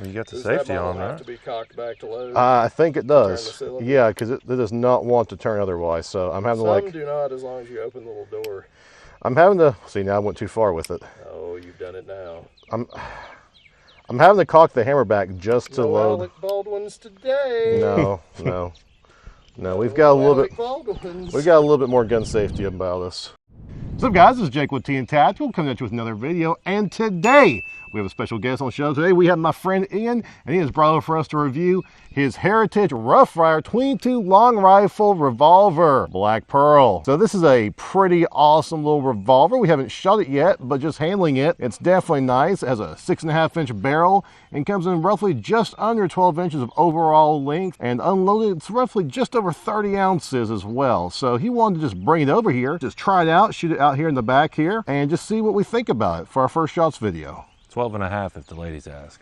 You got the safety on, right? Have to be cocked back to load. I think it does. Yeah, because it does not want to turn otherwise. So I'm having to Some do not, as long as you open the little door. I'm having to see now. I went too far with it. Oh, you've done it now. I'm having to cock the hammer back just to load. Alec Baldwin's today. No. We've got a little bit more gun safety about us. What's up, guys? This is Jake with TN Tac, coming at you with another video, and today we have a special guest on the show. Today we have my friend Ian, and he has brought over for us to review his Heritage Roughfire 22 long rifle revolver, Black Pearl. So this is a pretty awesome little revolver. We haven't shot it yet, but just handling it, it's definitely nice. It has a 6.5-inch barrel and comes in roughly just under 12 inches of overall length, and unloaded it's roughly just over 30 ounces as well. So he wanted to just bring it over here, just try it out, shoot it out here in the back here, and just see what we think about it for our first shots video. 12.5 if the ladies ask.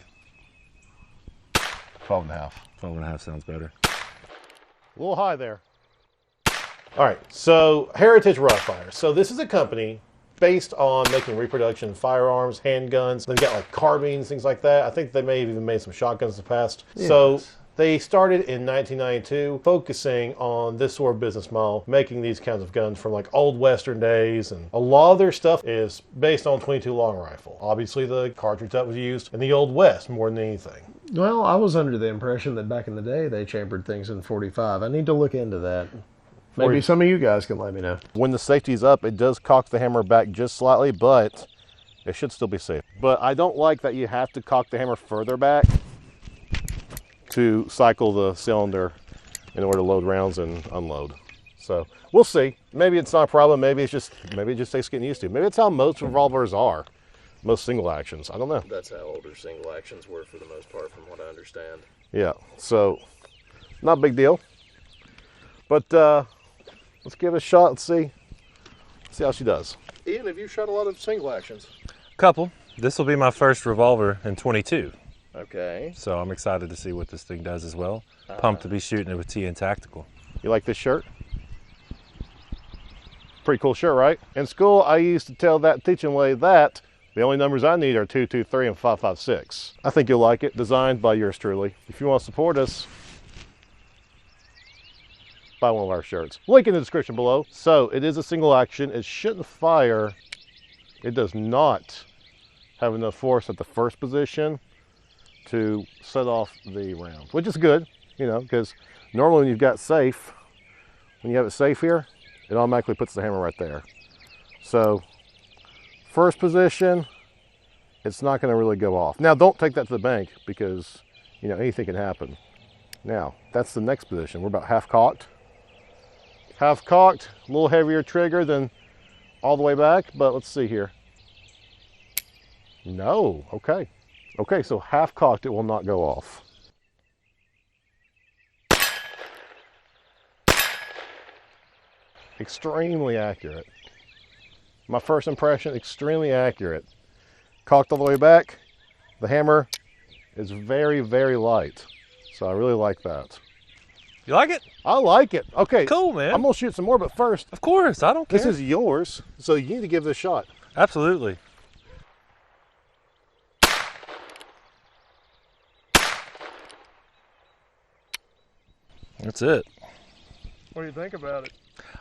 12.5. 12.5 sounds better. A little high there. All right, so Heritage Roughfire. So this is a company based on making reproduction firearms, handguns. They've got like carbines, things like that. I think they may have even made some shotguns in the past. Yes. So they started in 1992, focusing on this sort of business model, making these kinds of guns from like old Western days. And a lot of their stuff is based on 22 long rifle. Obviously the cartridge that was used in the Old West more than anything. Well, I was under the impression that back in the day they chambered things in 45. I need to look into that. Maybe some of you guys can let me know. When the safety's up, it does cock the hammer back just slightly, but it should still be safe. But I don't like that you have to cock the hammer further back to cycle the cylinder in order to load rounds and unload. So we'll see. Maybe it's not a problem. Maybe it just takes getting used to. Maybe it's how most revolvers are. Most single actions. I don't know. That's how older single actions were for the most part, from what I understand. Yeah, so not a big deal. But let's give it a shot. Let's see how she does. Ian, have you shot a lot of single actions? Couple. This will be my first revolver in 22. Okay. So I'm excited to see what this thing does as well. Pumped to be shooting it with TN Tactical. You like this shirt? Pretty cool shirt, right? In school, I used to tell that teaching lady that the only numbers I need are 223 and 556. I think you'll like it. Designed by yours truly. If you want to support us, buy one of our shirts. Link in the description below. So it is a single action. It shouldn't fire. It does not have enough force at the first position to set off the round, which is good, you know, because normally when you've got safe, when you have it safe here, it automatically puts the hammer right there. So first position, it's not going to really go off. Now don't take that to the bank because, you know, anything can happen. Now that's the next position. We're about half cocked. Half cocked, a little heavier trigger than all the way back, but let's see here. No, okay. Okay, so half cocked, it will not go off. Extremely accurate. My first impression, extremely accurate. Cocked all the way back. The hammer is very, very light. So I really like that. You like it? I like it. Okay. Cool, man. I'm going to shoot some more, but first. Of course, I don't care. This is yours, so you need to give this a shot. Absolutely. That's it. What do you think about it?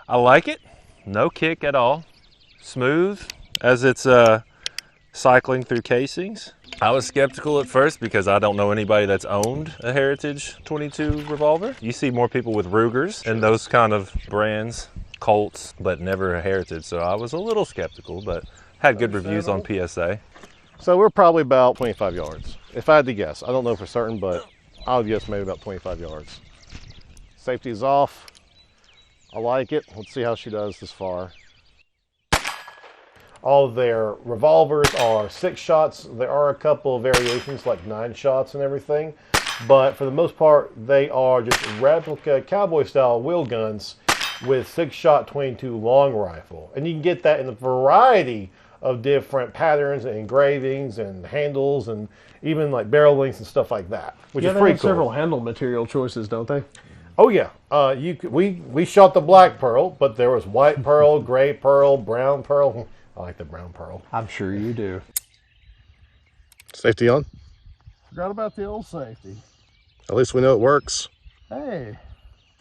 I like it. No kick at all. Smooth as it's cycling through casings. I was skeptical at first because I don't know anybody that's owned a Heritage 22 revolver. You see more people with Rugers and those kind of brands, Colts, but never a Heritage. So I was a little skeptical, but had good reviews on PSA. So we're probably about 25 yards. If I had to guess, I don't know for certain, but I would guess maybe about 25 yards. Safety is off. I like it. Let's see how she does this far. All of their revolvers are 6 shots. There are a couple of variations like 9 shots and everything, but for the most part, they are just replica cowboy style wheel guns with 6-shot 22 long rifle. And you can get that in a variety of different patterns and engravings and handles and even like barrel lengths and stuff like that, which is pretty cool. Several handle material choices, don't they? Oh yeah, we shot the black pearl, but there was white pearl, gray pearl, brown pearl. I like the brown pearl. I'm sure you do. Safety on? Forgot about the old safety. At least we know it works. Hey,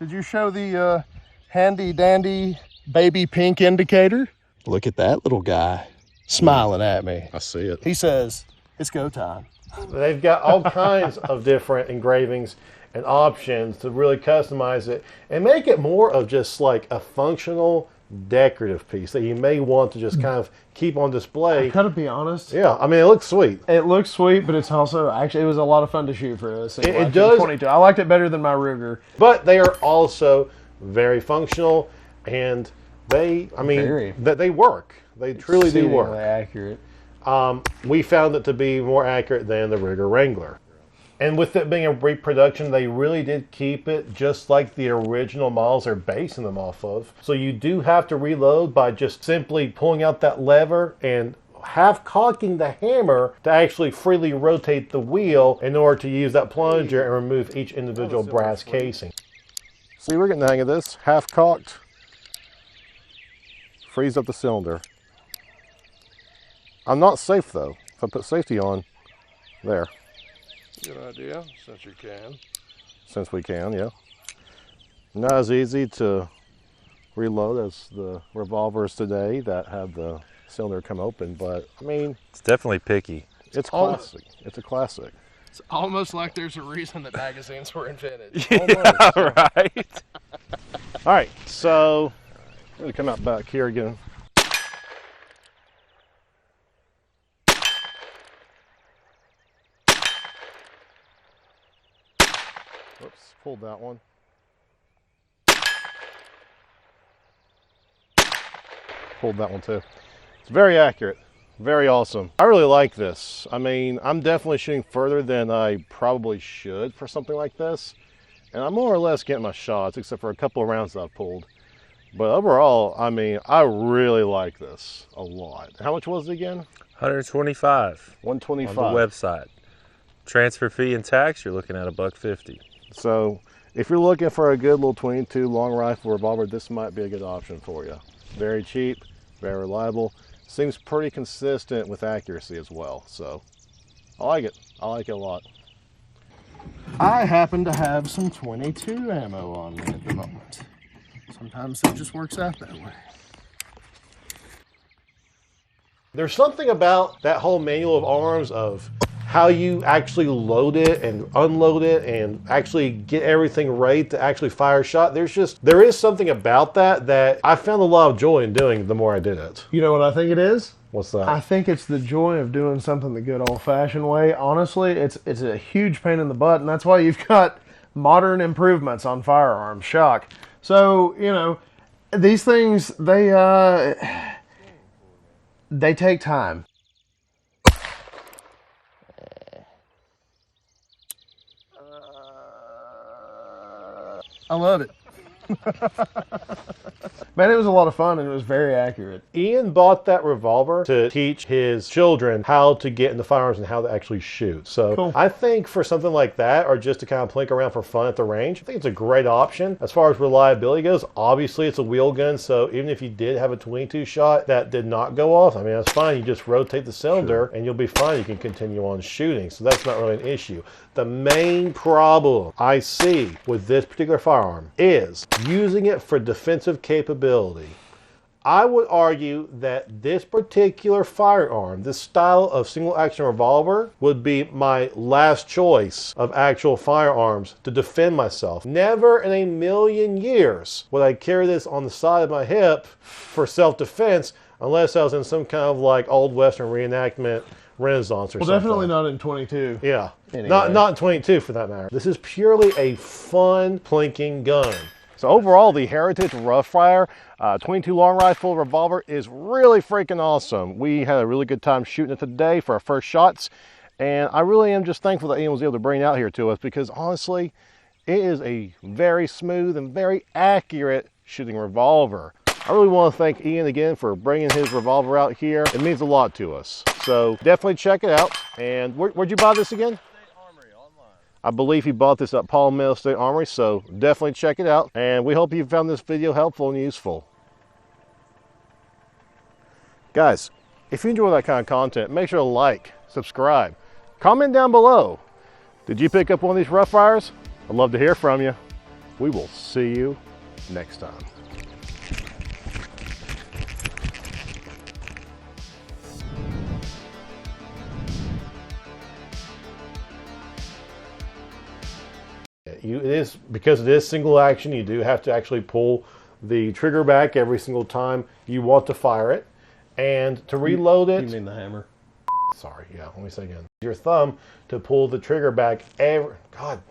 did you show the handy dandy baby pink indicator? Look at that little guy smiling at me. I see it. He says, it's go time. They've got all kinds of different engravings and options to really customize it and make it more of just like a functional decorative piece that you may want to just kind of keep on display. I gotta be honest. Yeah, I mean, it looks sweet. It looks sweet, but it's also, actually, it was a lot of fun to shoot for us. It does. 22. I liked it better than my Ruger. But they are also very functional, and they, I mean, they work. They truly do work. Accurate. We found it to be more accurate than the Ruger Wrangler. And with it being a reproduction, they really did keep it just like the original models they're basing them off of. So you do have to reload by just simply pulling out that lever and half cocking the hammer to actually freely rotate the wheel in order to use that plunger and remove each individual brass casing. See, we're getting the hang of this. Half cocked. Freeze up the cylinder. I'm not safe though. If I put safety on, there. Good idea, since you can. Since we can, yeah. Not as easy to reload as the revolvers today that have the cylinder come open, but I mean, It's definitely picky. it's classic. It's a classic. It's almost like there's a reason that magazines were invented. Yeah, right. All right, so I'm going to come out back here again. Whoops, pulled that one. Pulled that one too. It's very accurate, very awesome. I really like this. I mean, I'm definitely shooting further than I probably should for something like this. And I'm more or less getting my shots, except for a couple of rounds that I've pulled. But overall, I mean, I really like this a lot. How much was it again? 125. 125 on the website. Transfer fee and tax, you're looking at $150. So if you're looking for a good little 22 long rifle revolver, this might be a good option for you. Very cheap, very reliable. Seems pretty consistent with accuracy as well. So I like it. I like it a lot. I happen to have some 22 ammo on me at the moment. Sometimes it just works out that way. There's something about that whole manual of arms of how you actually load it and unload it and actually get everything right to actually fire a shot. There is something about that I found a lot of joy in doing the more I did it. You know what I think it is? What's that? I think it's the joy of doing something the good old-fashioned way. Honestly, it's a huge pain in the butt, and that's why you've got modern improvements on firearms. Shock. So, you know, these things, they take time. I love it. Man, it was a lot of fun and it was very accurate. Ian bought that revolver to teach his children how to get into firearms and how to actually shoot. So cool. I think for something like that, or just to kind of plink around for fun at the range, I think it's a great option. As far as reliability goes, obviously it's a wheel gun, so even if you did have a 22 shot that did not go off, I mean, that's fine. You just rotate the cylinder and you'll be fine. You can continue on shooting, so that's not really an issue. The main problem I see with this particular firearm is using it for defensive capability. I would argue that this particular firearm, this style of single action revolver, would be my last choice of actual firearms to defend myself. Never in a million years would I carry this on the side of my hip for self-defense unless I was in some kind of like old Western reenactment Renaissance or something. Well, definitely not in 22. Yeah, anyway. not in 22 for that matter. This is purely a fun plinking gun. So overall, the Heritage Roughfire 22 long rifle revolver is really freaking awesome. We had a really good time shooting it today for our first shots, and I really am just thankful that Ian was able to bring it out here to us because honestly, it is a very smooth and very accurate shooting revolver. I really want to thank Ian again for bringing his revolver out here. It means a lot to us. So definitely check it out. And where'd you buy this again? I believe he bought this at Palmetto State Armory, so definitely check it out. And we hope you found this video helpful and useful. Guys, if you enjoy that kind of content, make sure to like, subscribe, comment down below. Did you pick up one of these rough fires? I'd love to hear from you. We will see you next time. Because it is single action, you do have to actually pull the trigger back every single time you want to fire it. And to reload it... You mean the hammer? Sorry, yeah, let me say again. Your thumb to pull the trigger back every... God